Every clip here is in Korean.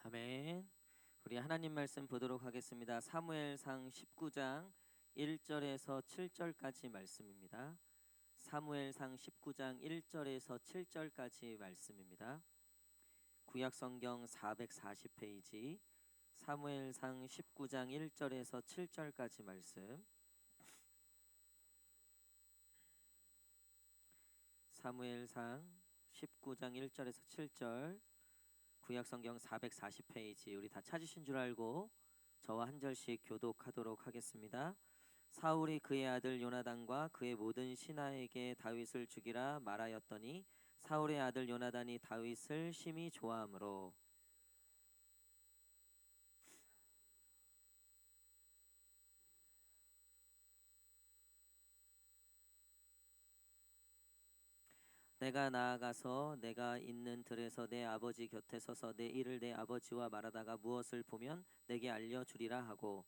아멘. 우리 하나님 말씀 보도록 하겠습니다. 사무엘상 19장 1절에서 7절까지 말씀입니다. 사무엘상 19장 1절에서 7절까지 말씀입니다. 구약성경 440페이지 사무엘상 19장 1절에서 7절까지 말씀. 사무엘상 19장 1절에서 7절 구약성경 440페이지 우리 다 찾으신 줄 알고 저와 한 절씩 교독하도록 하겠습니다. 사울이 그의 아들 요나단과 그의 모든 신하에게 다윗을 죽이라 말하였더니 사울의 아들 요나단이 다윗을 심히 좋아하므로 내가 나아가서 내가 있는 들에서 내 아버지 곁에 서서 내 일을 내 아버지와 말하다가 무엇을 보면 내게 알려주리라 하고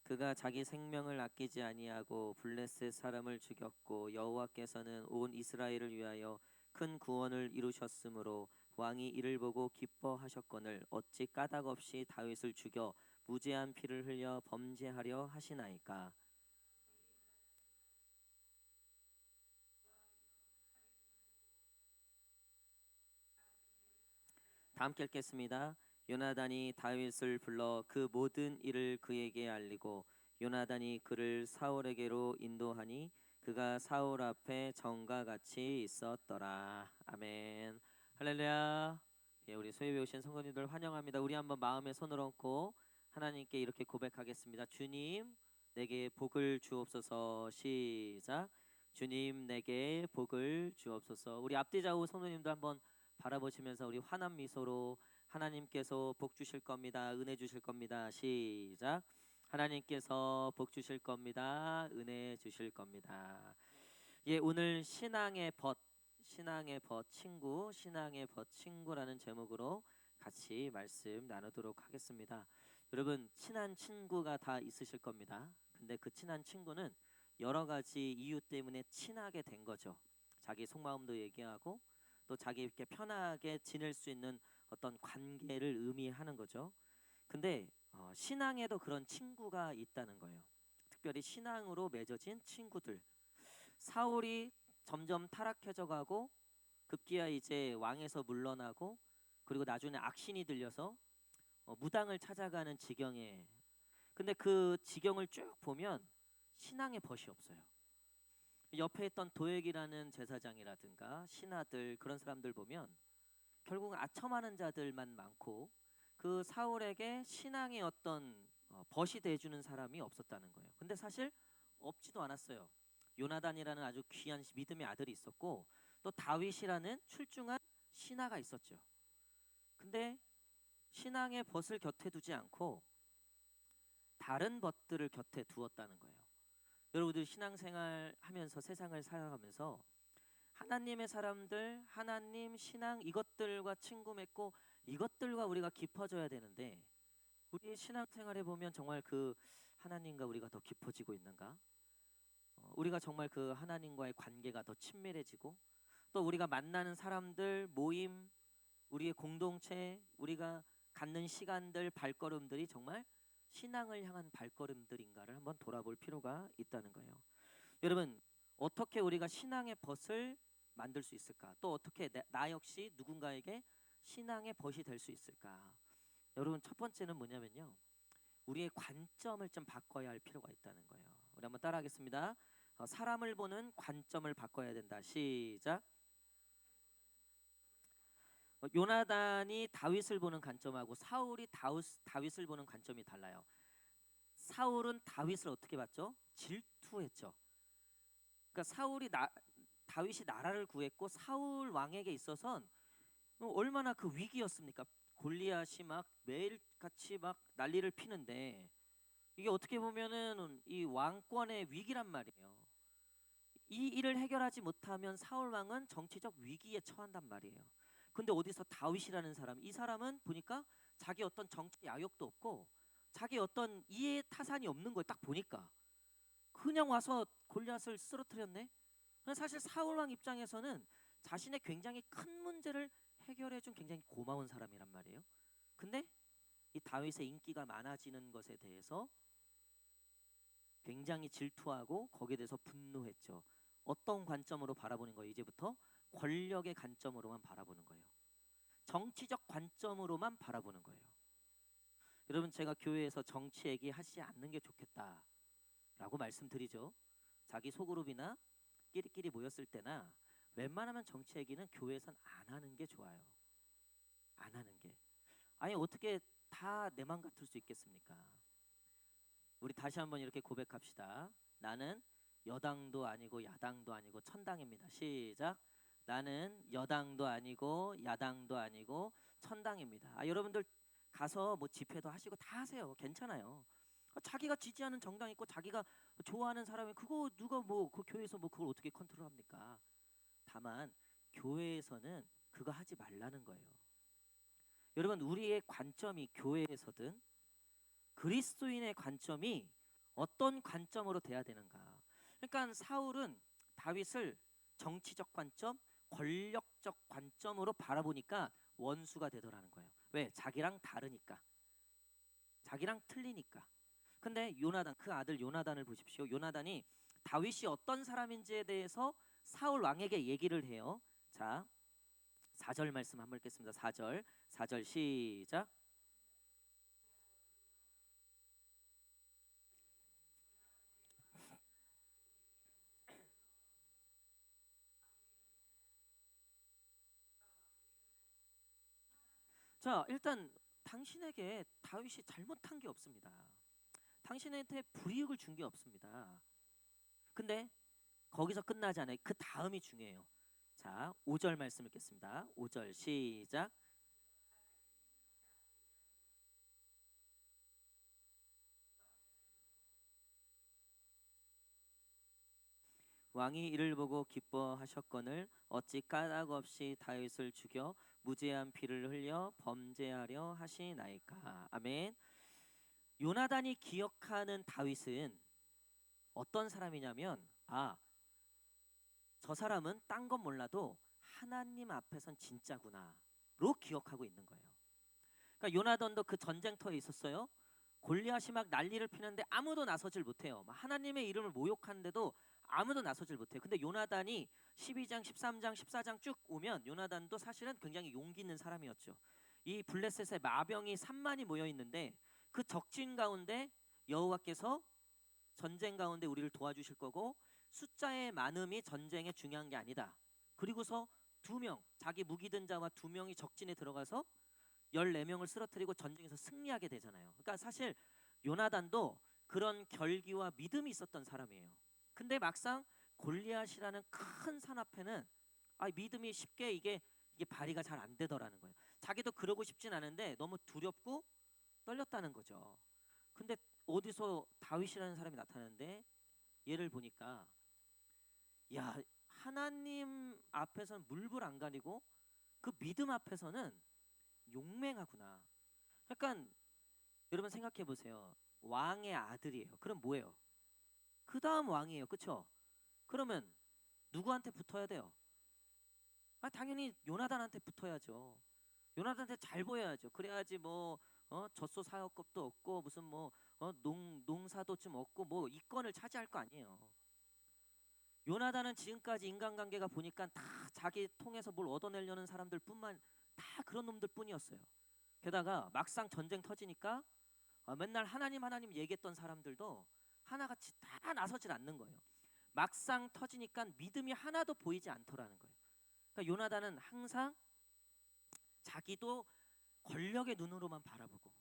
그가 자기 생명을 아끼지 아니하고 블레셋 사람을 죽였고 여호와께서는 온 이스라엘을 위하여 큰 구원을 이루셨으므로 왕이 이를 보고 기뻐하셨거늘 어찌 까닭 없이 다윗을 죽여 무죄한 피를 흘려 범죄하려 하시나이까. 다 함께 읽겠습니다. 요나단이 다윗을 불러 그 모든 일을 그에게 알리고 요나단이 그를 사울에게로 인도하니 그가 사울 앞에 정과 같이 있었더라. 아멘. 할렐루야. 예, 우리 소유에 오신 성도님들 환영합니다. 우리 한번 마음에 손을 얹고 하나님께 이렇게 고백하겠습니다. 주님, 내게 복을 주옵소서. 시작. 주님, 내게 복을 주옵소서. 우리 앞뒤 좌우 성도님들 한번 바라보시면서 우리 환한 미소로 하나님께서 복 주실 겁니다. 은혜 주실 겁니다. 시작. 하나님께서 복 주실 겁니다. 은혜 주실 겁니다. 예, 오늘 신앙의 벗 친구, 신앙의 벗 친구라는 제목으로 같이 말씀 나누도록 하겠습니다. 여러분, 친한 친구가 다 있으실 겁니다. 근데 그 친한 친구는 여러 가지 이유 때문에 친하게 된 거죠. 자기 속마음도 얘기하고 또 자기 이렇게 편하게 지낼 수 있는 어떤 관계를 의미하는 거죠. 근데 신앙에도 그런 친구가 있다는 거예요. 특별히 신앙으로 맺어진 친구들. 사울이 점점 타락해져 가고 급기야 이제 왕에서 물러나고 그리고 나중에 악신이 들려서 무당을 찾아가는 지경에. 근데 그 지경을 쭉 보면 신앙의 벗이 없어요. 옆에 있던 도액이라는 제사장이라든가 신하들 그런 사람들 보면 결국 아첨하는 자들만 많고 그 사울에게 신앙의 어떤 벗이 돼주는 사람이 없었다는 거예요. 근데 사실 없지도 않았어요. 요나단이라는 아주 귀한 믿음의 아들이 있었고 또 다윗이라는 출중한 신하가 있었죠. 근데 신앙의 벗을 곁에 두지 않고 다른 벗들을 곁에 두었다는 거예요. 여러분들 신앙생활 하면서 세상을 살아가면서 하나님의 사람들, 하나님, 신앙 이것들과 친구 맺고 이것들과 우리가 깊어져야 되는데 우리 신앙생활에 보면 정말 그 하나님과 우리가 더 깊어지고 있는가? 우리가 정말 그 하나님과의 관계가 더 친밀해지고 또 우리가 만나는 사람들, 모임, 우리의 공동체, 우리가 갖는 시간들, 발걸음들이 정말 신앙을 향한 발걸음들인가를 한번 돌아볼 필요가 있다는 거예요. 여러분, 어떻게 우리가 신앙의 벗을 만들 수 있을까? 또 어떻게 나 역시 누군가에게 신앙의 벗이 될 수 있을까? 여러분, 첫 번째는 뭐냐면요. 우리의 관점을 좀 바꿔야 할 필요가 있다는 거예요. 우리 한번 따라하겠습니다. 사람을 보는 관점을 바꿔야 된다. 시작. 요나단이 다윗을 보는 관점하고 사울이 다윗을 보는 관점이 달라요. 사울은 다윗을 어떻게 봤죠? 질투했죠. 그러니까 다윗이 나라를 구했고 사울 왕에게 있어선 얼마나 그 위기였습니까? 골리앗이 막 매일같이 막 난리를 피는데 이게 어떻게 보면은 이 왕권의 위기란 말이에요. 이 일을 해결하지 못하면 사울 왕은 정치적 위기에 처한단 말이에요. 근데 어디서 다윗이라는 사람, 이 사람은 보니까 자기 어떤 정치 야욕도 없고 자기 어떤 이해 타산이 없는 걸 딱 보니까 그냥 와서 골리앗을 쓰러뜨렸네. 사실 사울 왕 입장에서는 자신의 굉장히 큰 문제를 해결해 준 굉장히 고마운 사람이란 말이에요. 근데 이 다윗의 인기가 많아지는 것에 대해서 굉장히 질투하고 거기에 대해서 분노했죠. 어떤 관점으로 바라보는 거예요? 이제부터 권력의 관점으로만 바라보는 거예요. 정치적 관점으로만 바라보는 거예요. 여러분, 제가 교회에서 정치 얘기하지 않는 게 좋겠다라고 말씀드리죠. 자기 소그룹이나 끼리끼리 모였을 때나 웬만하면 정치 얘기는 교회에선 안 하는 게 좋아요. 안 하는 게. 아니 어떻게 다 내 맘 같을 수 있겠습니까? 우리 다시 한번 이렇게 고백합시다. 나는 여당도 아니고 야당도 아니고 천당입니다. 시작. 나는 여당도 아니고 야당도 아니고 천당입니다. 여러분들 가서 뭐 집회도 하시고 다 하세요. 괜찮아요. 자기가 지지하는 정당 있고 자기가 좋아하는 사람이 그거 누가 뭐 그 교회에서 뭐 그걸 어떻게 컨트롤합니까? 다만 교회에서는 그거 하지 말라는 거예요. 여러분, 우리의 관점이 교회에서든 그리스도인의 관점이 어떤 관점으로 돼야 되는가? 그러니까 사울은 다윗을 정치적 관점, 권력적 관점으로 바라보니까 원수가 되더라는 거예요. 왜? 자기랑 다르니까. 자기랑 틀리니까. 근데 요나단, 그 아들 요나단을 보십시오. 요나단이 다윗이 어떤 사람인지에 대해서 사울 왕에게 얘기를 해요. 자, 4절 말씀 한번 읽겠습니다. 4절 시작. 자, 일단 당신에게 다윗이 잘못한 게 없습니다. 당신한테 불이익을 준 게 없습니다. 근데 거기서 끝나지 않아요. 그 다음이 중요해요. 자, 5절 말씀 읽겠습니다. 5절 시작. 왕이 이를 보고 기뻐하셨거늘 어찌 까닭 없이 다윗을 죽여 무죄한 피를 흘려 범죄하려 하시나이까. 아멘. 요나단이 기억하는 다윗은 어떤 사람이냐면 저 사람은 딴 건 몰라도 하나님 앞에선 진짜구나로 기억하고 있는 거예요. 그러니까 요나단도 그 전쟁터에 있었어요. 골리앗이 막 난리를 피는데 아무도 나서질 못해요. 하나님의 이름을 모욕하는데도 아무도 나서질 못해요. 근데 요나단이 12장, 13장, 14장 쭉 오면 요나단도 사실은 굉장히 용기 있는 사람이었죠. 이 블레셋에 마병이 3만이 모여 있는데 그 적진 가운데 여호와께서 전쟁 가운데 우리를 도와주실 거고 숫자의 많음이 전쟁에 중요한 게 아니다. 그리고서 2명, 자기 무기 든 자와 2명이 적진에 들어가서 14명을 쓰러뜨리고 전쟁에서 승리하게 되잖아요. 그러니까 사실 요나단도 그런 결기와 믿음이 있었던 사람이에요. 근데 막상 골리앗이라는 큰 산 앞에는 믿음이 쉽게 이게 발휘가 잘 안 되더라는 거예요. 자기도 그러고 싶진 않은데 너무 두렵고 떨렸다는 거죠. 근데 어디서 다윗이라는 사람이 나타나는데 얘를 보니까 야, 하나님 앞에서는 물불 안 가리고 그 믿음 앞에서는 용맹하구나. 약간 여러분 생각해 보세요. 왕의 아들이에요. 그럼 뭐예요? 그 다음 왕이에요. 그쵸? 그러면 누구한테 붙어야 돼요? 당연히 요나단한테 붙어야죠. 요나단한테 잘 보여야죠. 그래야지 뭐 젖소 사역급도 없고 무슨 뭐 농사도 좀 없고 뭐 이권을 차지할 거 아니에요. 요나단은 지금까지 인간관계가 보니까 다 자기 통해서 뭘 얻어내려는 사람들뿐만 다 그런 놈들뿐이었어요. 게다가 막상 전쟁 터지니까 맨날 하나님 하나님 얘기했던 사람들도 하나같이 다 나서질 않는 거예요. 막상 터지니까 믿음이 하나도 보이지 않더라는 거예요. 그러니까 요나단은 항상 자기도 권력의 눈으로만 바라보고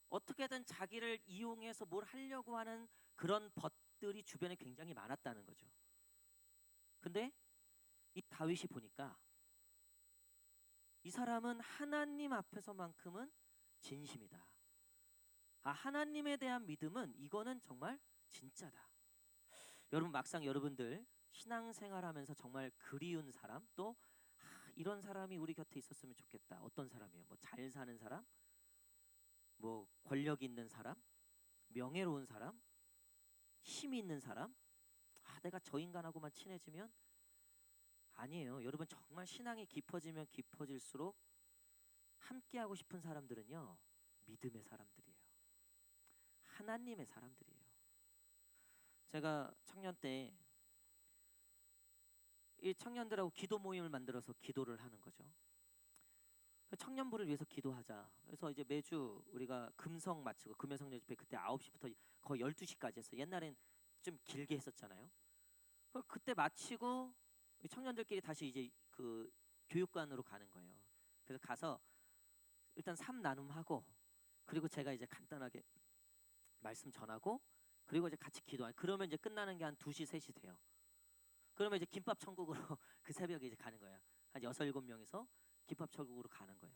어떻게든 자기를 이용해서 뭘 하려고 하는 그런 벗들이 주변에 굉장히 많았다는 거죠. 근데 이 다윗이 보니까 이 사람은 하나님 앞에서만큼은 진심이다. 하나님에 대한 믿음은 이거는 정말 진짜다. 여러분 막상 여러분들 신앙생활하면서 정말 그리운 사람 또 이런 사람이 우리 곁에 있었으면 좋겠다. 어떤 사람이요? 뭐 잘 사는 사람? 뭐 권력 있는 사람, 명예로운 사람, 힘이 있는 사람. 내가 저 인간하고만 친해지면 아니에요. 여러분 정말 신앙이 깊어지면 깊어질수록 함께하고 싶은 사람들은요 믿음의 사람들이에요. 하나님의 사람들이에요. 제가 청년 때 이 청년들하고 기도 모임을 만들어서 기도를 하는 거죠. 청년부를 위해서 기도하자. 그래서 이제 매주 우리가 금성 마치고 금요성령 집회 그때 9시부터 거의 12시까지 했어요. 옛날엔 좀 길게 했었잖아요. 그때 마치고 청년들끼리 다시 이제 그 교육관으로 가는 거예요. 그래서 가서 일단 삶 나눔하고 그리고 제가 이제 간단하게 말씀 전하고 그리고 이제 같이 기도하고 그러면 이제 끝나는 게 한 2시 3시 돼요. 그러면 이제 김밥 천국으로 그 새벽에 이제 가는 거예요. 한 6, 7명이서 김밥 천국으로 가는 거예요.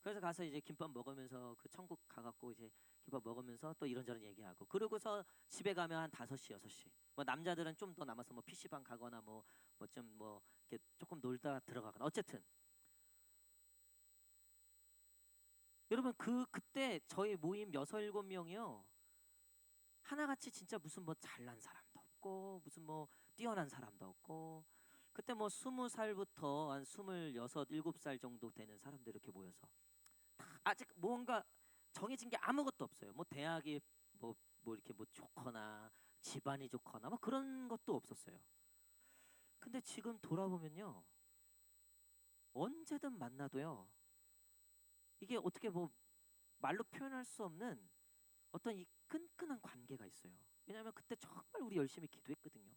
그래서 가서 이제 김밥 먹으면서 그 천국 가갖고 이제 김밥 먹으면서 또 이런저런 얘기하고 그러고서 집에 가면 한 5시, 6시. 뭐 남자들은 좀 더 남아서 뭐 PC방 가거나 뭐 좀 뭐 이렇게 조금 놀다 들어가거나 어쨌든 여러분 그때 저희 모임 6, 7명이요. 하나같이 진짜 무슨 뭐 잘난 사람도 없고 무슨 뭐 뛰어난 사람도 없고 그때 뭐 20살부터 한 26, 7살 정도 되는 사람들 이렇게 모여서 다 아직 뭔가 정해진 게 아무것도 없어요. 뭐 대학이 뭐 이렇게 뭐 좋거나 집안이 좋거나 뭐 그런 것도 없었어요. 근데 지금 돌아보면요. 언제든 만나도요. 이게 어떻게 뭐 말로 표현할 수 없는 어떤 이 끈끈한 관계가 있어요. 왜냐하면 그때 정말 우리 열심히 기도했거든요.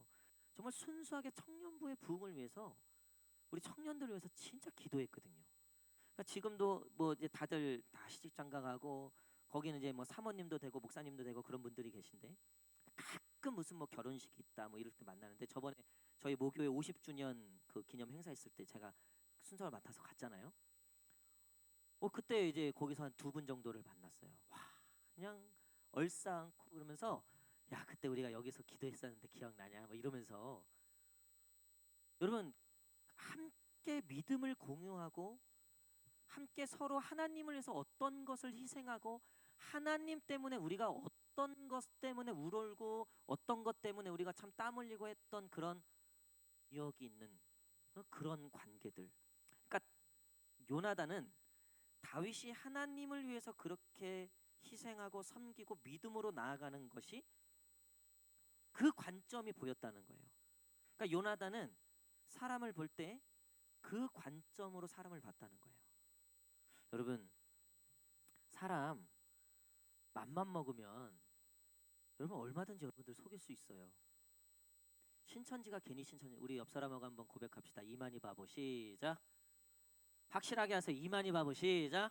정말 순수하게 청년부의 부흥을 위해서 우리 청년들을 위해서 진짜 기도했거든요. 그러니까 지금도 뭐 이제 다들 다 시집 장가가고 거기는 이제 뭐 사모님도 되고 목사님도 되고 그런 분들이 계신데 가끔 무슨 뭐 결혼식이 있다 뭐 이럴 때 만나는데 저번에 저희 모교회 50주년 그 기념 행사 있을 때 제가 순서를 맡아서 갔잖아요. 그때 이제 거기서 한 2분 정도를 만났어요. 와 그냥 얼싸안고 그러면서 야 그때 우리가 여기서 기도했었는데 기억나냐 뭐 이러면서 여러분 함께 믿음을 공유하고 함께 서로 하나님을 위해서 어떤 것을 희생하고 하나님 때문에 우리가 어떤 것 때문에 우울고 어떤 것 때문에 우리가 참 땀 흘리고 했던 그런 기억이 있는 그런 관계들. 그러니까 요나단은 다윗이 하나님을 위해서 그렇게 희생하고 섬기고 믿음으로 나아가는 것이 그 관점이 보였다는 거예요. 그러니까 요나단은 사람을 볼 때 그 관점으로 사람을 봤다는 거예요. 여러분 사람 맘만 먹으면 여러분 얼마든지 여러분들 속일 수 있어요. 신천지가 괜히 신천지. 우리 옆 사람하고 한번 고백합시다. 이만희 바보 시작. 확실하게 하세요. 이만희 바보 시작.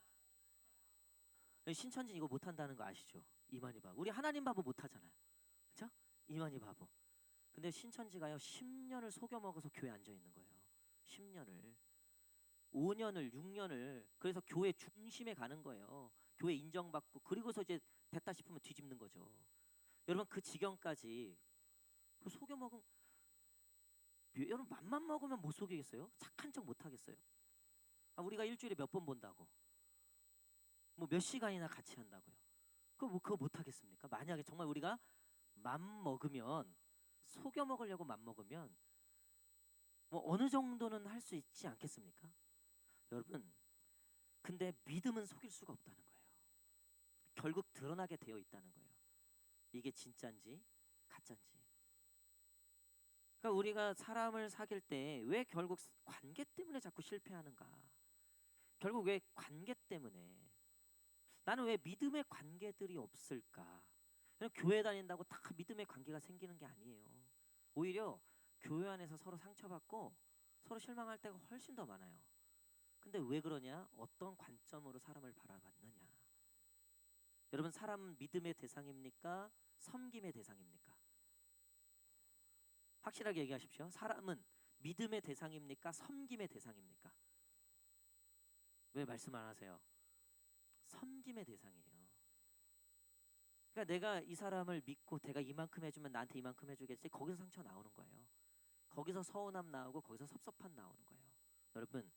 신천지 이거 못한다는 거 아시죠? 이만희 바보. 우리 하나님 바보 못하잖아요. 그렇죠? 이만희 바보. 근데 신천지가요 10년을 속여 먹어서 교회 앉아 있는 거예요. 10년을 5년을 6년을 그래서 교회 중심에 가는 거예요. 교회 인정받고 그리고서 이제 됐다 싶으면 뒤집는 거죠. 여러분 그 지경까지 그 속여 먹은 여러분 맘만 먹으면 못 속이겠어요? 착한 척 못 하겠어요? 우리가 일주일에 몇 번 본다고 뭐 몇 시간이나 같이 한다고요. 그거 못 하겠습니까? 만약에 정말 우리가 맘 먹으면 속여 먹으려고 맘 먹으면 뭐 어느 정도는 할 수 있지 않겠습니까? 여러분 근데 믿음은 속일 수가 없다는 거예요. 결국 드러나게 되어 있다는 거예요. 이게 진짜인지 가짜인지. 그러니까 우리가 사람을 사귈 때 왜 결국 관계 때문에 자꾸 실패하는가? 결국 왜 관계 때문에 나는 왜 믿음의 관계들이 없을까? 그냥 교회 다닌다고 다 믿음의 관계가 생기는 게 아니에요. 오히려 교회 안에서 서로 상처받고 서로 실망할 때가 훨씬 더 많아요. 근데 왜 그러냐? 어떤 관점으로 사람을 바라봤느냐? 여러분 사람 믿음의 대상입니까? 섬김의 대상입니까? 확실하게 얘기하십시오. 사람은 믿음의 대상입니까? 섬김의 대상입니까? 왜 말씀 안 하세요? 섬김의 대상이에요. 그러니까 내가 이 사람을 믿고 내가 이만큼 해주면 나한테 이만큼 해주겠지. 거기서 상처 나오는 거예요. 거기서 서운함 나오고 거기서 섭섭함 나오는 거예요. 여러분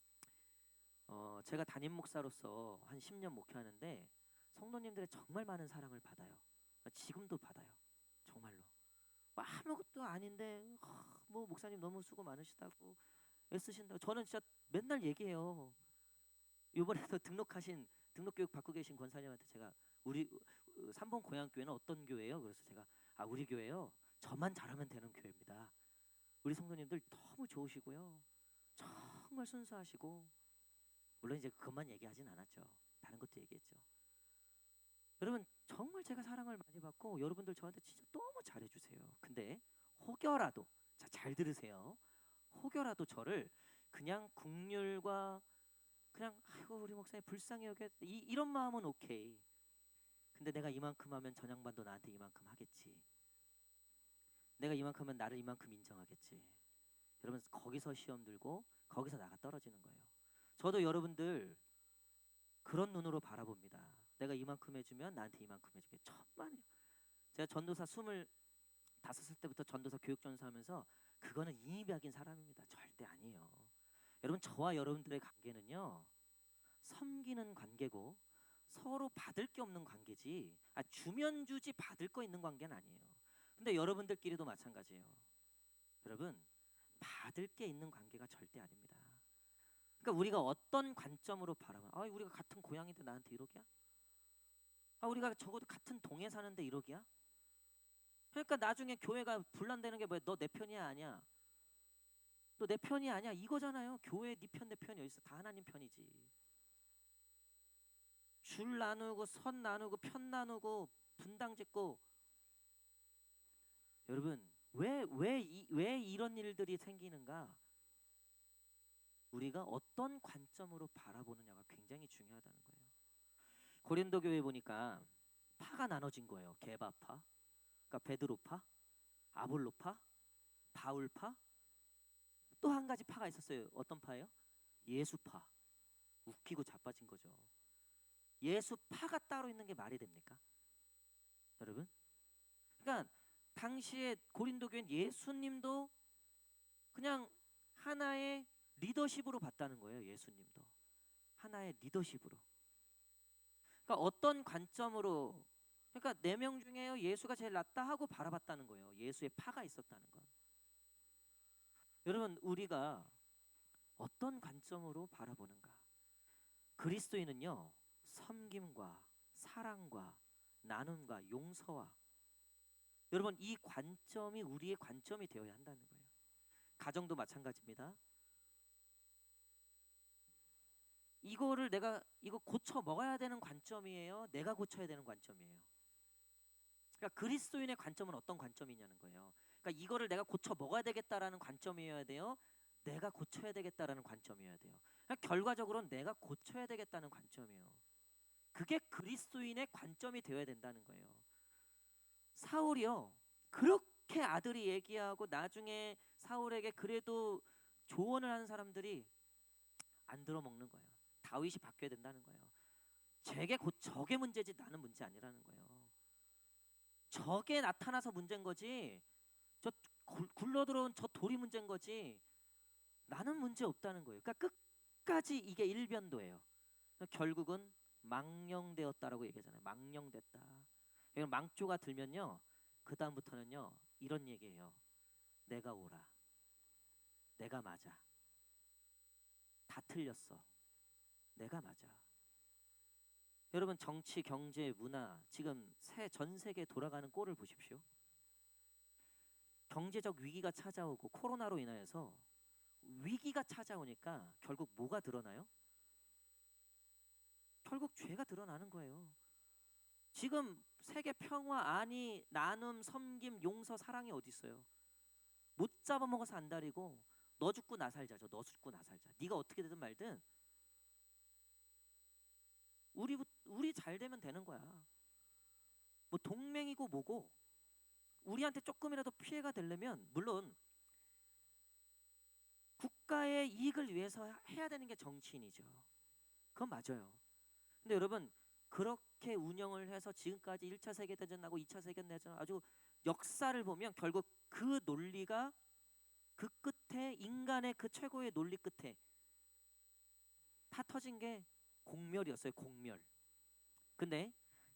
제가 담임 목사로서 한 10년 목회하는데 성도님들의 정말 많은 사랑을 받아요. 지금도 받아요. 정말로. 뭐 아무것도 아닌데 뭐 목사님 너무 수고 많으시다고 애쓰신다고. 저는 진짜 맨날 얘기해요. 이번에도 등록교육 받고 계신 권사님한테 제가 우리 3번 고향교회는 어떤 교회예요? 그래서 제가 우리 교회요. 저만 잘하면 되는 교회입니다. 우리 성도님들 너무 좋으시고요. 정말 순수하시고, 물론 이제 그것만 얘기하진 않았죠. 다른 것도 얘기했죠. 여러분 정말 제가 사랑을 많이 받고 여러분들 저한테 진짜 너무 잘해주세요. 근데 혹여라도, 자, 잘 들으세요. 혹여라도 저를 그냥 국률과 그냥 아이고 우리 목사님 불쌍히 여겨 이런 마음은 오케이. 근데 내가 이만큼 하면 전양반도 나한테 이만큼 하겠지. 내가 이만큼 하면 나를 이만큼 인정하겠지. 여러분 거기서 시험 들고 거기서 나가 떨어지는 거예요. 저도 여러분들 그런 눈으로 바라봅니다. 내가 이만큼 해주면 나한테 이만큼 해주게. 천만이에요. 제가 전도사 25살 때부터 전도사 교육전수하면서 그거는 인위박인 사람입니다. 절대 아니에요. 여러분 저와 여러분들의 관계는요. 섬기는 관계고 서로 받을 게 없는 관계지. 주면 주지 받을 거 있는 관계는 아니에요. 근데 여러분들끼리도 마찬가지예요. 여러분 받을 게 있는 관계가 절대 아닙니다. 그러니까 우리가 어떤 관점으로 바라봐? 우리가 같은 고향인데 나한테 이러기야? 우리가 적어도 같은 동에 사는데 이러기야? 그러니까 나중에 교회가 분란되는 게 뭐야? 너 내 편이 아니야. 너 내 편이 아니야. 이거잖아요. 교회 네 편 내 편이 어디 있어? 다 하나님 편이지. 줄 나누고 선 나누고 편 나누고 분당 짓고. 여러분 왜 이런 일들이 생기는가? 우리가 어떤 관점으로 바라보느냐가 굉장히 중요하다는 거예요. 고린도 교회 보니까 파가 나눠진 거예요. 게바파, 그러니까 베드로파, 아볼로파, 바울파, 또 한 가지 파가 있었어요. 어떤 파예요? 예수파. 웃기고 자빠진 거죠. 예수파가 따로 있는 게 말이 됩니까? 여러분? 그러니까 당시에 고린도 교회는 예수님도 그냥 하나의 리더십으로 봤다는 거예요. 예수님도 하나의 리더십으로. 그러니까 어떤 관점으로, 그러니까 4명 중에요 예수가 제일 낫다 하고 바라봤다는 거예요. 예수의 파가 있었다는 건. 여러분 우리가 어떤 관점으로 바라보는가? 그리스도인은요 섬김과 사랑과 나눔과 용서와, 여러분 이 관점이 우리의 관점이 되어야 한다는 거예요. 가정도 마찬가지입니다. 이거를 이거 고쳐 먹어야 되는 관점이에요? 내가 고쳐야 되는 관점이에요? 그러니까 그리스도인의 관점은 어떤 관점이냐는 거예요. 그러니까 이거를 내가 고쳐 먹어야 되겠다라는 관점이어야 돼요? 내가 고쳐야 되겠다라는 관점이어야 돼요? 그러니까 결과적으로는 내가 고쳐야 되겠다는 관점이에요. 그게 그리스도인의 관점이 되어야 된다는 거예요. 사울이요 그렇게 아들이 얘기하고 나중에 사울에게 그래도 조언을 하는 사람들이 안 들어먹는 거예요. 다윗이 바뀌어야 된다는 거예요. 저게 문제지 나는 문제 아니라는 거예요. 저게 나타나서 문제인 거지, 저 굴러들어온 저 돌이 문제인 거지 나는 문제 없다는 거예요. 그러니까 끝까지 이게 일변도예요. 결국은 망령되었다라고 얘기하잖아요. 망령됐다. 이건 망조가 들면요 그 다음부터는요 이런 얘기예요. 내가 옳아, 내가 맞아, 다 틀렸어, 내가 맞아. 여러분 정치, 경제, 문화 지금 전 세계 돌아가는 꼴을 보십시오. 경제적 위기가 찾아오고 코로나로 인하여서 위기가 찾아오니까 결국 뭐가 드러나요? 결국 죄가 드러나는 거예요. 지금 세계 평화, 안위, 나눔, 섬김, 용서, 사랑이 어디 있어요? 못 잡아먹어서 안달이고 너 죽고 나 살자죠. 너 죽고 나 살자. 네가 어떻게 되든 말든 우리 잘 되면 되는 거야. 뭐 동맹이고 뭐고 우리한테 조금이라도 피해가 되려면 물론 국가의 이익을 위해서 해야 되는 게 정치인이죠. 그건 맞아요. 근데 여러분 그렇게 운영을 해서 지금까지 1차 세계대전 나고 2차 세계대전 아주 역사를 보면 결국 그 논리가 그 끝에 인간의 그 최고의 논리 끝에 다 터진 게 공멸이었어요. 공멸. 근데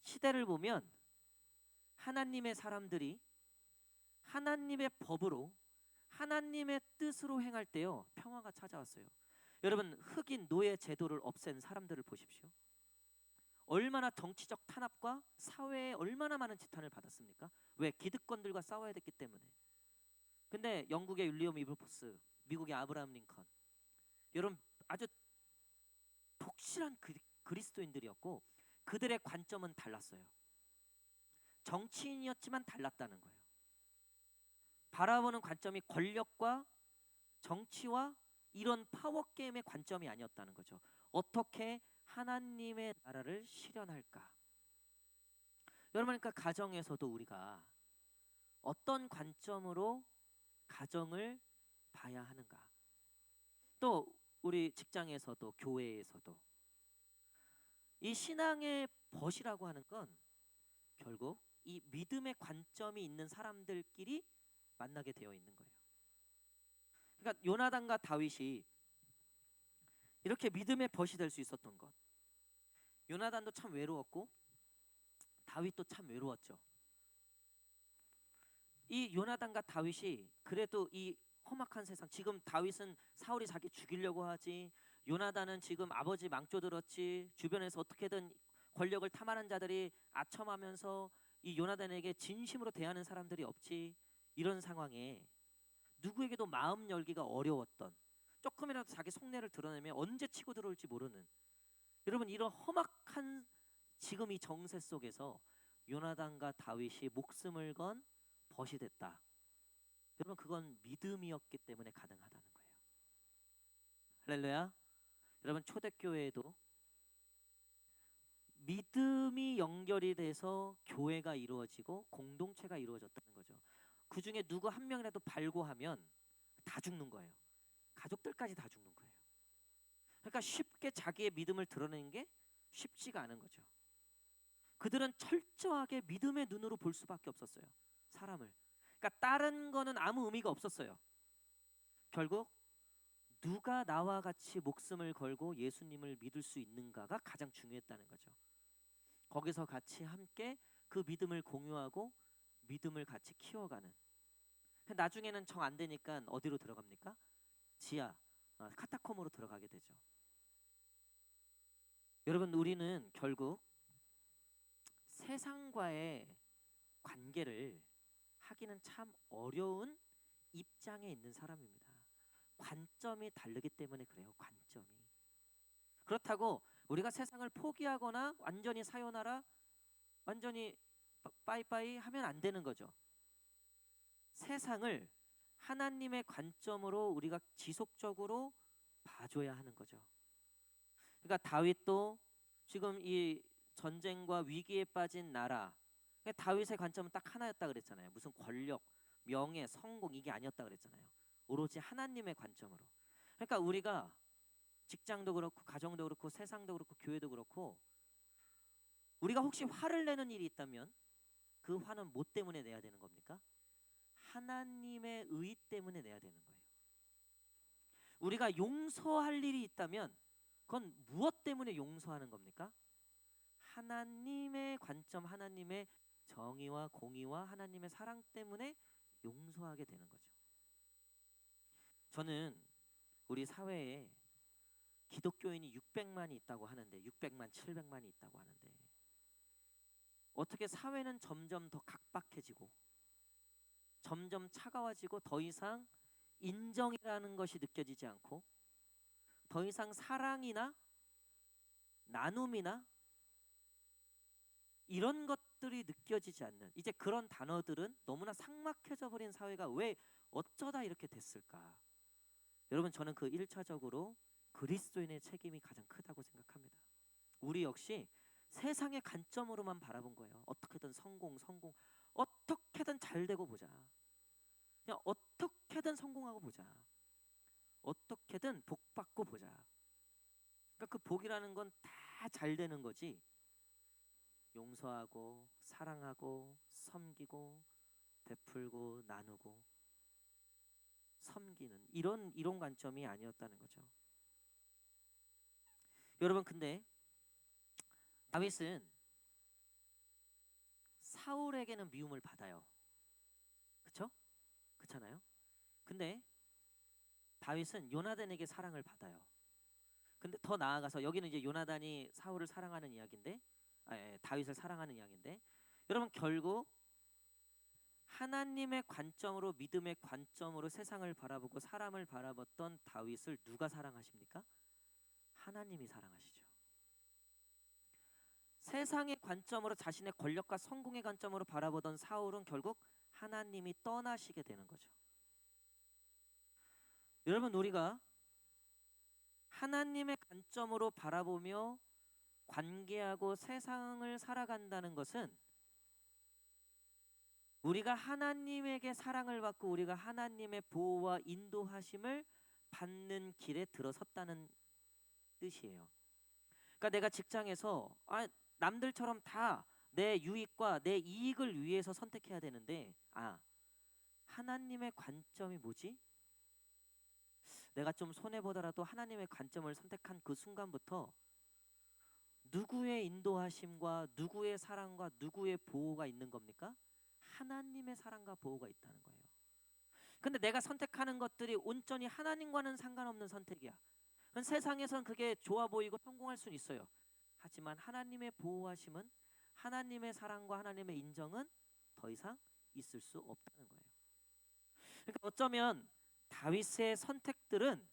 시대를 보면 하나님의 사람들이 하나님의 법으로 하나님의 뜻으로 행할 때요 평화가 찾아왔어요. 여러분 흑인 노예 제도를 없앤 사람들을 보십시오. 얼마나 정치적 탄압과 사회에 얼마나 많은 지탄을 받았습니까? 왜? 기득권들과 싸워야 됐기 때문에. 근데 영국의 윌리엄 위버포스, 미국의 아브라함 링컨, 여러분 아주 독실한 그리스도인들이었고 그들의 관점은 달랐어요. 정치인이었지만 달랐다는 거예요. 바라보는 관점이 권력과 정치와 이런 파워 게임의 관점이 아니었다는 거죠. 어떻게 하나님의 나라를 실현할까? 여러분 그러니까 가정에서도 우리가 어떤 관점으로 가정을 봐야 하는가? 또 우리 직장에서도 교회에서도 이 신앙의 벗이라고 하는 건 결국 이 믿음의 관점이 있는 사람들끼리 만나게 되어 있는 거예요. 그러니까 요나단과 다윗이 이렇게 믿음의 벗이 될 수 있었던 것. 요나단도 참 외로웠고 다윗도 참 외로웠죠. 이 요나단과 다윗이 그래도 이 험악한 세상, 지금 다윗은 사울이 자기 죽이려고 하지, 요나단은 지금 아버지 망조 들었지, 주변에서 어떻게든 권력을 탐하는 자들이 아첨하면서 이 요나단에게 진심으로 대하는 사람들이 없지. 이런 상황에 누구에게도 마음 열기가 어려웠던, 조금이라도 자기 속내를 드러내면 언제 치고 들어올지 모르는, 여러분 이런 험악한 지금 이 정세 속에서 요나단과 다윗이 목숨을 건 벗이 됐다. 여러분 그건 믿음이었기 때문에 가능하다는 거예요. 할렐루야. 여러분 초대교회에도 믿음이 연결이 돼서 교회가 이루어지고 공동체가 이루어졌다는 거죠. 그 중에 누구 한 명이라도 발고하면 다 죽는 거예요. 가족들까지 다 죽는 거예요. 그러니까 쉽게 자기의 믿음을 드러내는 게 쉽지가 않은 거죠. 그들은 철저하게 믿음의 눈으로 볼 수밖에 없었어요. 사람을. 그러니까 다른 거는 아무 의미가 없었어요. 결국 누가 나와 같이 목숨을 걸고 예수님을 믿을 수 있는가가 가장 중요했다는 거죠. 거기서 같이 함께 그 믿음을 공유하고 믿음을 같이 키워가는. 나중에는 정 안 되니까 어디로 들어갑니까? 지하, 카타콤으로 들어가게 되죠. 여러분 우리는 결국 세상과의 관계를 하기는 참 어려운 입장에 있는 사람입니다. 관점이 다르기 때문에 그래요. 관점이. 그렇다고 우리가 세상을 포기하거나 완전히 사요나라, 완전히 빠이빠이 하면 안 되는 거죠. 세상을 하나님의 관점으로 우리가 지속적으로 봐줘야 하는 거죠. 그러니까 다윗도 지금 이 전쟁과 위기에 빠진 나라, 그러니까 다윗의 관점은 딱 하나였다 그랬잖아요. 무슨 권력, 명예, 성공 이게 아니었다 그랬잖아요. 오로지 하나님의 관점으로. 그러니까 우리가 직장도 그렇고 가정도 그렇고 세상도 그렇고 교회도 그렇고 우리가 혹시 화를 내는 일이 있다면 그 화는 뭐 때문에 내야 되는 겁니까? 하나님의 의 때문에 내야 되는 거예요. 우리가 용서할 일이 있다면 그건 무엇 때문에 용서하는 겁니까? 하나님의 관점, 하나님의 정의와 공의와 하나님의 사랑 때문에 용서하게 되는 거죠. 저는 우리 사회에 기독교인이 600만이 있다고 하는데 600만, 700만이 있다고 하는데 어떻게 사회는 점점 더 각박해지고 점점 차가워지고 더 이상 인정이라는 것이 느껴지지 않고 더 이상 사랑이나 나눔이나 이런 것들이 느껴지지 않는, 이제 그런 단어들은 너무나 삭막해져 버린 사회가 왜 어쩌다 이렇게 됐을까? 여러분 저는 그 1차적으로 그리스도인의 책임이 가장 크다고 생각합니다. 우리 역시 세상의 관점으로만 바라본 거예요. 어떻게든 성공, 어떻게든 잘 되고 보자. 그냥 어떻게든 성공하고 보자. 어떻게든 복 받고 보자. 그러니까 그 복이라는 건 다 잘 되는 거지. 용서하고 사랑하고 섬기고 베풀고 나누고 섬기는 이런 관점이 아니었다는 거죠. 여러분 근데 다윗은 사울에게는 미움을 받아요. 그쵸? 그렇잖아요. 근데 다윗은 요나단에게 사랑을 받아요. 근데 더 나아가서 여기는 이제 요나단이 사울을 사랑하는 이야기인데, 다윗을 사랑하는 이야기인데, 여러분 결국 하나님의 관점으로, 믿음의 관점으로 세상을 바라보고 사람을 바라봤던 다윗을 누가 사랑하십니까? 하나님이 사랑하시죠. 세상의 관점으로, 자신의 권력과 성공의 관점으로 바라보던 사울은 결국 하나님이 떠나시게 되는 거죠. 여러분, 우리가 하나님의 관점으로 바라보며 관계하고 세상을 살아간다는 것은 우리가 하나님에게 사랑을 받고 우리가 하나님의 보호와 인도하심을 받는 길에 들어섰다는 뜻이에요. 그러니까 내가 직장에서 남들처럼 다 내 유익과 내 이익을 위해서 선택해야 되는데, 하나님의 관점이 뭐지? 내가 좀 손해보더라도 하나님의 관점을 선택한 그 순간부터 누구의 인도하심과 누구의 사랑과 누구의 보호가 있는 겁니까? 하나님의 사랑과 보호가 있다는 거예요. 근데 내가 선택하는 것들이 온전히 하나님과는 상관없는 선택이야. 세상에선 그게 좋아 보이고 성공할 수는 있어요. 하지만 하나님의 보호하심은, 하나님의 사랑과 하나님의 인정은 더 이상 있을 수 없다는 거예요. 그러니까 어쩌면 다윗의 선택들은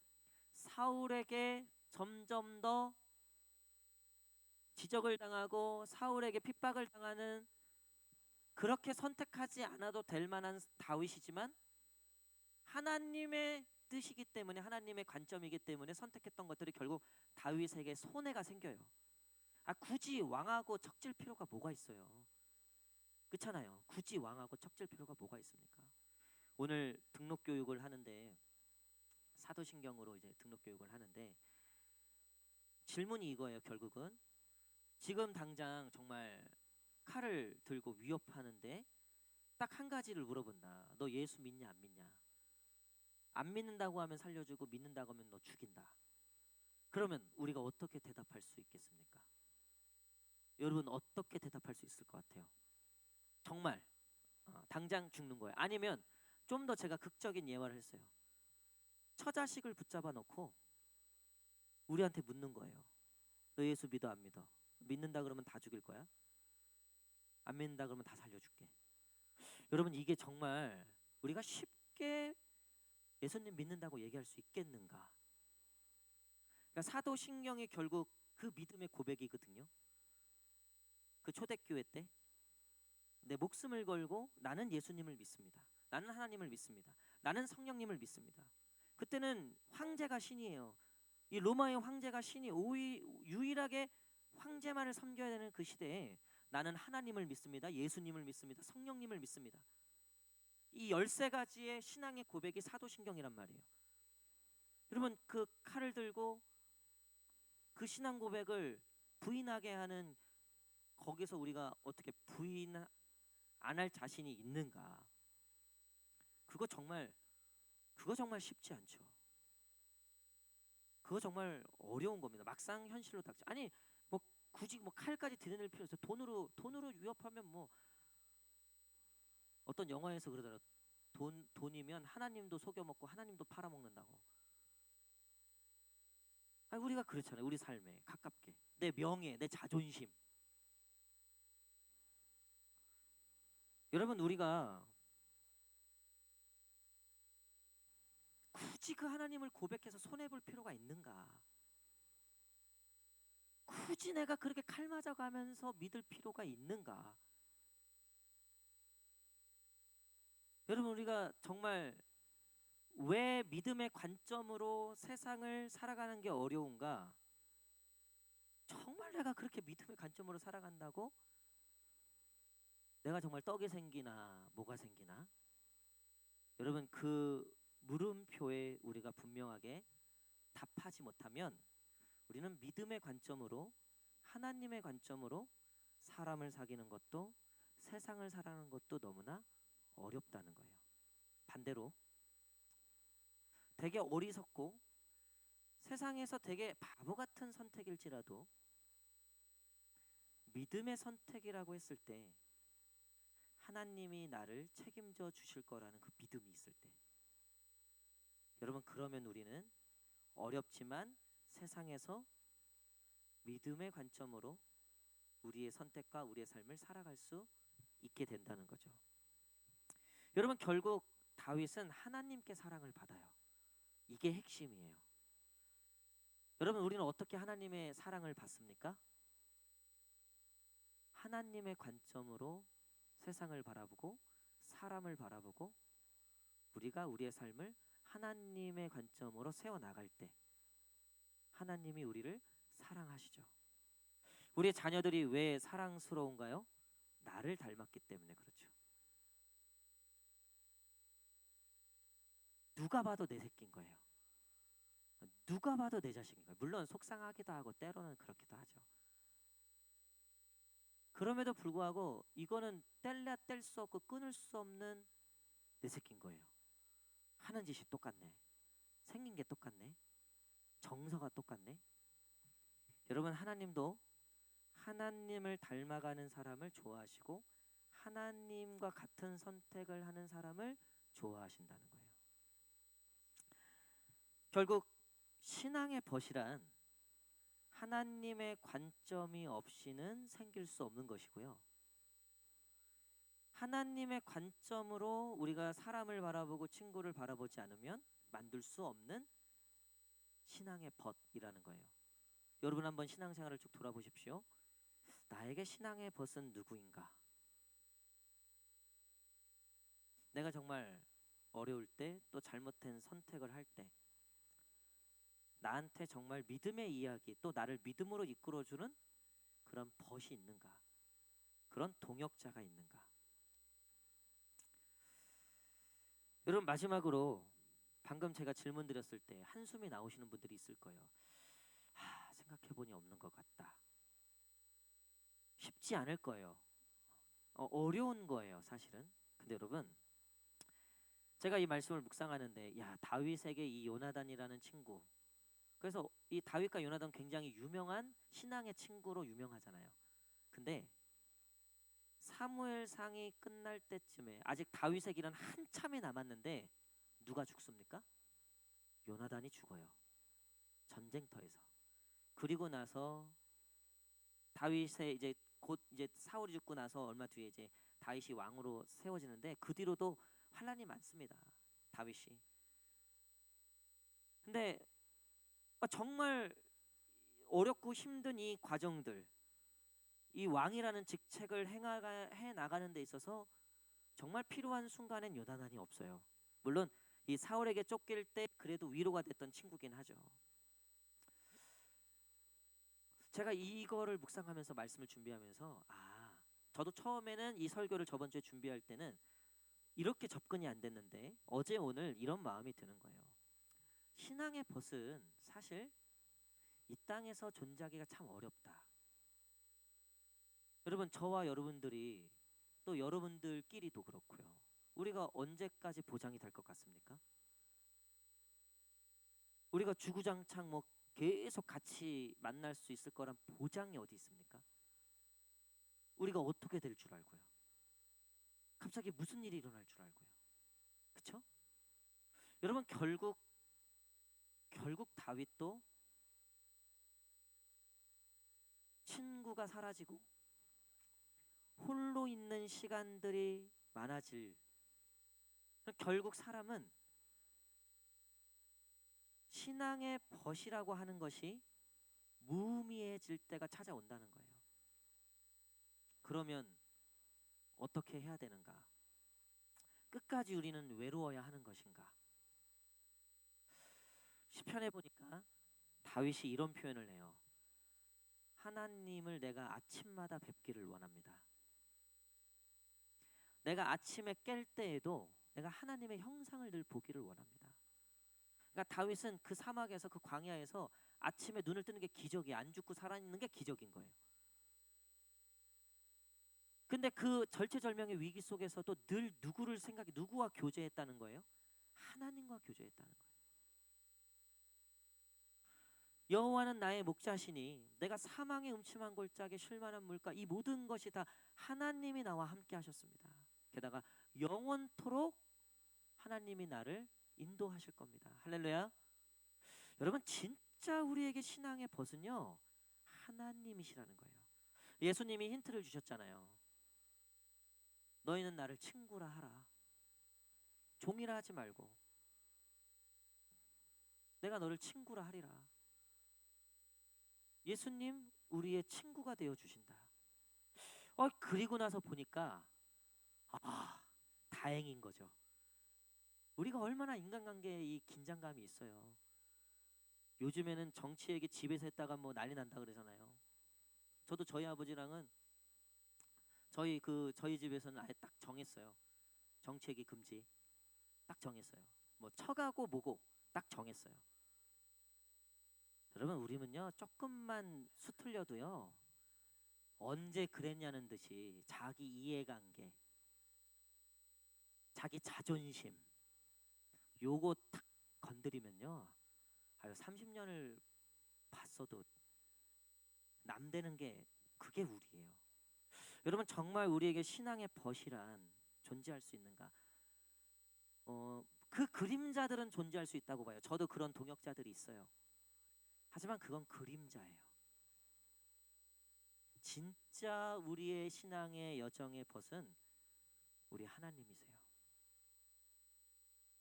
사울에게 점점 더 지적을 당하고 사울에게 핍박을 당하는, 그렇게 선택하지 않아도 될 만한 다윗이지만 하나님의 뜻이기 때문에, 하나님의 관점이기 때문에 선택했던 것들이 결국 다윗에게 손해가 생겨요. 굳이 왕하고 척질 필요가 뭐가 있어요? 그렇잖아요. 굳이 왕하고 척질 필요가 뭐가 있습니까? 오늘 등록 교육을 하는데, 사도신경으로 이제 등록 교육을 하는데 질문이 이거예요. 결국은 지금 당장 정말 칼을 들고 위협하는데 딱 한 가지를 물어본다. 너 예수 믿냐 안 믿냐? 안 믿는다고 하면 살려주고 믿는다고 하면 너 죽인다. 그러면 우리가 어떻게 대답할 수 있겠습니까? 여러분 어떻게 대답할 수 있을 것 같아요? 정말 당장 죽는 거예요? 아니면 좀 더 제가 극적인 예화를 했어요. 처자식을 붙잡아 놓고 우리한테 묻는 거예요. 너 예수 믿어 안 믿어? 믿는다 그러면 다 죽일 거야? 안 믿는다 그러면 다 살려줄게. 여러분 이게 정말 우리가 쉽게 예수님 믿는다고 얘기할 수 있겠는가? 그러니까 사도신경이 결국 그 믿음의 고백이거든요. 그 초대교회 때 내 목숨을 걸고 나는 예수님을 믿습니다. 나는 하나님을 믿습니다. 나는 성령님을 믿습니다. 그때는 황제가 신이에요. 이 로마의 황제가 신이 유일하게 황제만을 섬겨야 되는 그 시대에 나는 하나님을 믿습니다. 예수님을 믿습니다. 성령님을 믿습니다. 이 13가지의 신앙의 고백이 사도신경이란 말이에요. 여러분 그 칼을 들고 그 신앙 고백을 부인하게 하는, 거기서 우리가 어떻게 부인 안 할 자신이 있는가? 그거 정말 쉽지 않죠. 그거 정말 어려운 겁니다. 막상 현실로 닥쳐. 아니 뭐 굳이 뭐 칼까지 들여낼 필요 없어요. 돈으로 위협하면 뭐 어떤 영화에서 그러더라고요. 돈이면 하나님도 속여 먹고 하나님도 팔아 먹는다고. 우리가 그렇잖아요. 우리 삶에 가깝게 내 명예, 내 자존심. 여러분 우리가 굳이 그 하나님을 고백해서 손해볼 필요가 있는가? 굳이 내가 그렇게 칼 맞아가면서 믿을 필요가 있는가? 여러분 우리가 정말 왜 믿음의 관점으로 세상을 살아가는 게 어려운가? 정말 내가 그렇게 믿음의 관점으로 살아간다고 내가 정말 떡이 생기나 뭐가 생기나? 여러분 그 물음표에 우리가 분명하게 답하지 못하면 우리는 믿음의 관점으로, 하나님의 관점으로 사람을 사귀는 것도 세상을 살아가는 것도 너무나 어렵다는 거예요. 반대로 되게 어리석고 세상에서 되게 바보 같은 선택일지라도 믿음의 선택이라고 했을 때 하나님이 나를 책임져 주실 거라는 그 믿음이 있을 때, 여러분, 그러면 우리는 어렵지만 세상에서 믿음의 관점으로 우리의 선택과 우리의 삶을 살아갈 수 있게 된다는 거죠. 여러분, 결국 다윗은 하나님께 사랑을 받아요. 이게 핵심이에요. 여러분, 우리는 어떻게 하나님의 사랑을 받습니까? 하나님의 관점으로 세상을 바라보고 사람을 바라보고 우리가 우리의 삶을 하나님의 관점으로 세워 나갈 때 하나님이 우리를 사랑하시죠. 우리의 자녀들이 왜 사랑스러운가요? 나를 닮았기 때문에 그렇죠. 누가 봐도 내 새끼인 거예요. 누가 봐도 내 자식인 거예요. 물론 속상하기도 하고 때로는 그렇기도 하죠. 그럼에도 불구하고 이거는 뗄래야 뗄 수 없고 끊을 수 없는 내 새끼인 거예요. 하는 짓이 똑같네. 생긴 게 똑같네. 정서가 똑같네. 여러분, 하나님도 하나님을 닮아가는 사람을 좋아하시고 하나님과 같은 선택을 하는 사람을 좋아하신다는 거예요. 결국 신앙의 벗이란 하나님의 관점이 없이는 생길 수 없는 것이고요. 하나님의 관점으로 우리가 사람을 바라보고 친구를 바라보지 않으면 만들 수 없는 신앙의 벗이라는 거예요. 여러분, 한번 신앙생활을 쭉 돌아보십시오. 나에게 신앙의 벗은 누구인가? 내가 정말 어려울 때, 또 잘못된 선택을 할 때, 나한테 정말 믿음의 이야기, 또 나를 믿음으로 이끌어주는 그런 벗이 있는가? 그런 동역자가 있는가? 여러분, 마지막으로 방금 제가 질문 드렸을 때 한숨이 나오시는 분들이 있을 거예요. 생각해보니 없는 것 같다. 쉽지 않을 거예요. 어려운 거예요, 사실은. 근데 여러분, 제가 이 말씀을 묵상하는데, 다윗에게 이 요나단이라는 친구, 그래서 이 다윗과 요나단 굉장히 유명한 신앙의 친구로 유명하잖아요. 근데 사무엘상이 끝날 때쯤에 아직 다윗의 길은 한참이 남았는데 누가 죽습니까? 요나단이 죽어요. 전쟁터에서. 그리고 나서 다윗의 이제 곧 이제 사울이 죽고 나서 얼마 뒤에 이제 다윗이 왕으로 세워지는데 그 뒤로도 환란이 많습니다. 다윗이. 근데 정말 어렵고 힘든 이 과정들, 이 왕이라는 직책을 해 나가는 데 있어서 정말 필요한 순간엔 요나단이 없어요. 물론 이 사울에게 쫓길 때 그래도 위로가 됐던 친구긴 하죠. 제가 이거를 묵상하면서 말씀을 준비하면서 저도 처음에는 이 설교를 저번 주에 준비할 때는 이렇게 접근이 안 됐는데 어제 오늘 이런 마음이 드는 거예요. 신앙의 벗은 사실 이 땅에서 존재하기가 참 어렵다. 여러분, 저와 여러분들이 또 여러분들끼리도 그렇고요. 우리가 언제까지 보장이 될 것 같습니까? 우리가 주구장창 뭐 계속 같이 만날 수 있을 거란 보장이 어디 있습니까? 우리가 어떻게 될 줄 알고요. 갑자기 무슨 일이 일어날 줄 알고요. 그렇죠? 여러분, 결국 다윗도 친구가 사라지고 홀로 있는 시간들이 많아질, 결국 사람은 신앙의 벗이라고 하는 것이 무의미해질 때가 찾아온다는 거예요. 그러면 어떻게 해야 되는가? 끝까지 우리는 외로워야 하는 것인가? 시편에 보니까 다윗이 이런 표현을 해요. 하나님을 내가 아침마다 뵙기를 원합니다. 내가 아침에 깰 때에도 내가 하나님의 형상을 늘 보기를 원합니다. 그러니까 다윗은 그 사막에서, 그 광야에서 아침에 눈을 뜨는 게 기적이야. 안 죽고 살아있는 게 기적인 거예요. 근데 그 절체절명의 위기 속에서도 늘 누구와 교제했다는 거예요? 하나님과 교제했다는 거예요. 여호와는 나의 목자시니 내가 사망의 음침한 골짜기에 쉴 만한 물가, 이 모든 것이 다 하나님이 나와 함께 하셨습니다. 게다가 영원토록 하나님이 나를 인도하실 겁니다. 할렐루야. 여러분 진짜 우리에게 신앙의 벗은요 하나님이시라는 거예요. 예수님이 힌트를 주셨잖아요. 너희는 나를 친구라 하라. 종이라 하지 말고 내가 너를 친구라 하리라. 예수님 우리의 친구가 되어 주신다. 그리고 나서 보니까 다행인 거죠. 우리가 얼마나 인간관계에 이 긴장감이 있어요. 요즘에는 정치 얘기 집에서 했다가 뭐 난리 난다 그러잖아요. 저도 저희 아버지랑은 저희 집에서는 아예 딱 정했어요. 정치 얘기 금지 딱 정했어요. 뭐 쳐가고 뭐고 딱 정했어요. 여러분 우리는요 조금만 수틀려도요 언제 그랬냐는 듯이 자기 이해관계, 자기 자존심 요거 탁 건드리면요 30년을 봤어도 남 되는 게 그게 우리예요. 여러분 정말 우리에게 신앙의 벗이란 존재할 수 있는가? 그 그림자들은 존재할 수 있다고 봐요. 저도 그런 동역자들이 있어요. 하지만 그건 그림자예요. 진짜 우리의 신앙의 여정의 벗은 우리 하나님이세요.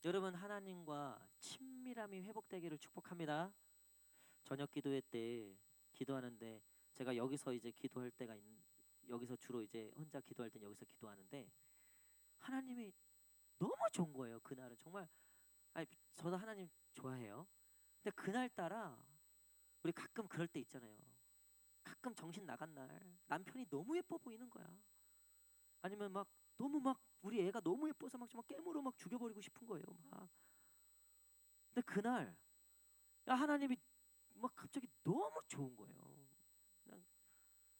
여러분 하나님과 친밀함이 회복되기를 축복합니다. 저녁 기도회 때 기도하는데 제가 여기서 이제 기도할 때가 여기서 주로 이제 혼자 기도할 땐 여기서 기도하는데 하나님이 너무 좋은 거예요. 그날은 정말 저도 하나님 좋아해요. 근데 그날따라 우리 가끔 그럴 때 있잖아요. 가끔 정신 나간 날 남편이 너무 예뻐 보이는 거야. 아니면 막 너무 막 우리 애가 너무 예뻐서 막 깨물어 막 죽여버리고 싶은 거예요. 막. 근데 그날 하나님이 막 갑자기 너무 좋은 거예요.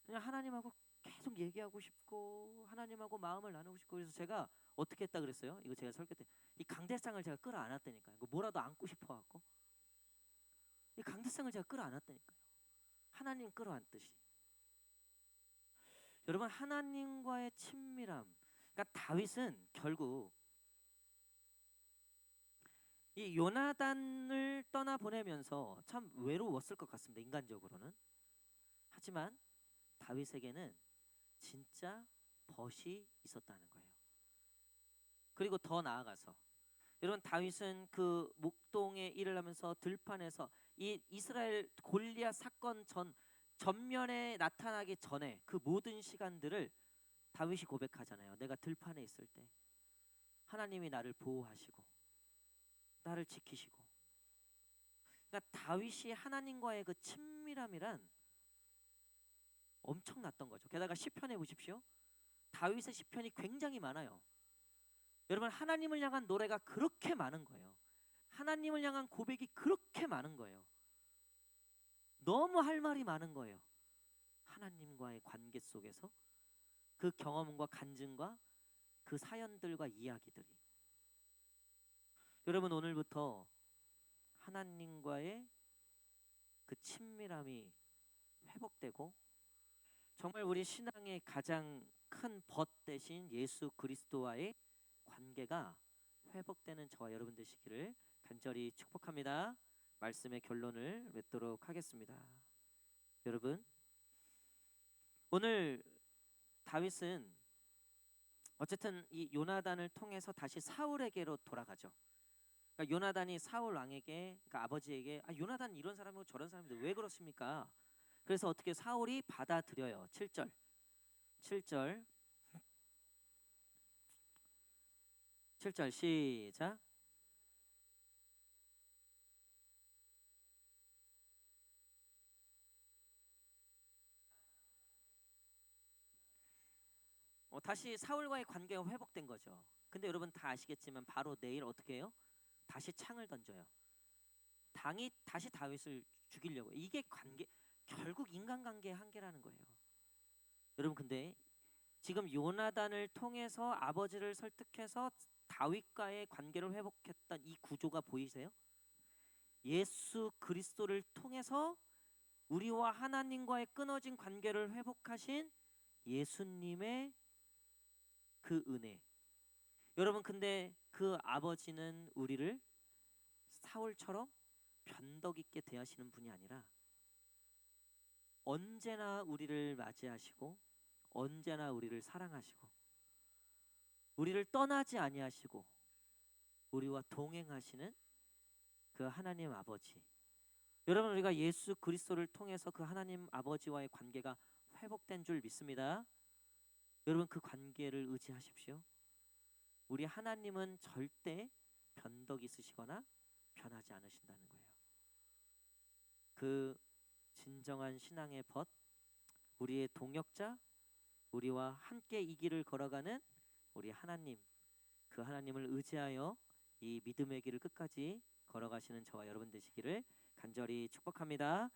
그냥 하나님하고 계속 얘기하고 싶고 하나님하고 마음을 나누고 싶고 그래서 제가 어떻게 했다 그랬어요? 이거 제가 설교 때 이 강대상을 제가 끌어안았다니까요. 이거 뭐라도 안고 싶어 갖고 이 강대상을 제가 끌어안았다니까요. 하나님 끌어안듯이. 여러분 하나님과의 친밀함. 그러니까 다윗은 결국 이 요나단을 떠나 보내면서 참 외로웠을 것 같습니다. 인간적으로는. 하지만 다윗에게는 진짜 벗이 있었다는 거예요. 그리고 더 나아가서 여러분 다윗은 그 목동에 일을 하면서 들판에서 이 이스라엘 골리앗 사건 전면에 나타나기 전에 그 모든 시간들을 다윗이 고백하잖아요. 내가 들판에 있을 때 하나님이 나를 보호하시고 나를 지키시고. 그러니까 다윗이 하나님과의 그 친밀함이란 엄청났던 거죠. 게다가 시편에 보십시오. 다윗의 시편이 굉장히 많아요. 여러분 하나님을 향한 노래가 그렇게 많은 거예요. 하나님을 향한 고백이 그렇게 많은 거예요. 너무 할 말이 많은 거예요. 하나님과의 관계 속에서 그 경험과 간증과 그 사연들과 이야기들이. 여러분 오늘부터 하나님과의 그 친밀함이 회복되고 정말 우리 신앙의 가장 큰 벗 대신 예수 그리스도와의 관계가 회복되는 저와 여러분 되시기를 간절히 축복합니다. 말씀의 결론을 맺도록 하겠습니다. 여러분 오늘 다윗은 어쨌든 이 요나단을 통해서 다시 사울에게로 돌아가죠. 그러니까 요나단이 사울 왕에게 그러니까 아버지에게 요나단 이런 사람이고 저런 사람인데 왜 그렇습니까? 그래서 어떻게 사울이 받아들여요. 7절 7절 7절 시작. 다시 사울과의 관계가 회복된 거죠. 근데 여러분 다 아시겠지만 바로 내일 어떻게 해요? 다시 창을 던져요. 당이 다시 다윗을 죽이려고. 이게 관계 결국 인간관계의 한계라는 거예요. 여러분 근데 지금 요나단을 통해서 아버지를 설득해서 다윗과의 관계를 회복했던 이 구조가 보이세요? 예수 그리스도를 통해서 우리와 하나님과의 끊어진 관계를 회복하신 예수님의 그 은혜, 여러분, 근데 그 아버지는 우리를 사울처럼 변덕 있게 대하시는 분이 아니라 언제나 우리를 맞이하시고 언제나 우리를 사랑하시고 우리를 떠나지 아니하시고 우리와 동행하시는 그 하나님 아버지. 여러분, 우리가 예수 그리스도를 통해서 그 하나님 아버지와의 관계가 회복된 줄 믿습니다. 여러분, 그 관계를 의지하십시오. 우리 하나님은 절대 변덕 있으시거나 변하지 않으신다는 거예요. 그 진정한 신앙의 벗, 우리의 동역자, 우리와 함께 이 길을 걸어가는 우리 하나님, 그 하나님을 의지하여 이 믿음의 길을 끝까지 걸어가시는 저와 여러분 되시기를 간절히 축복합니다.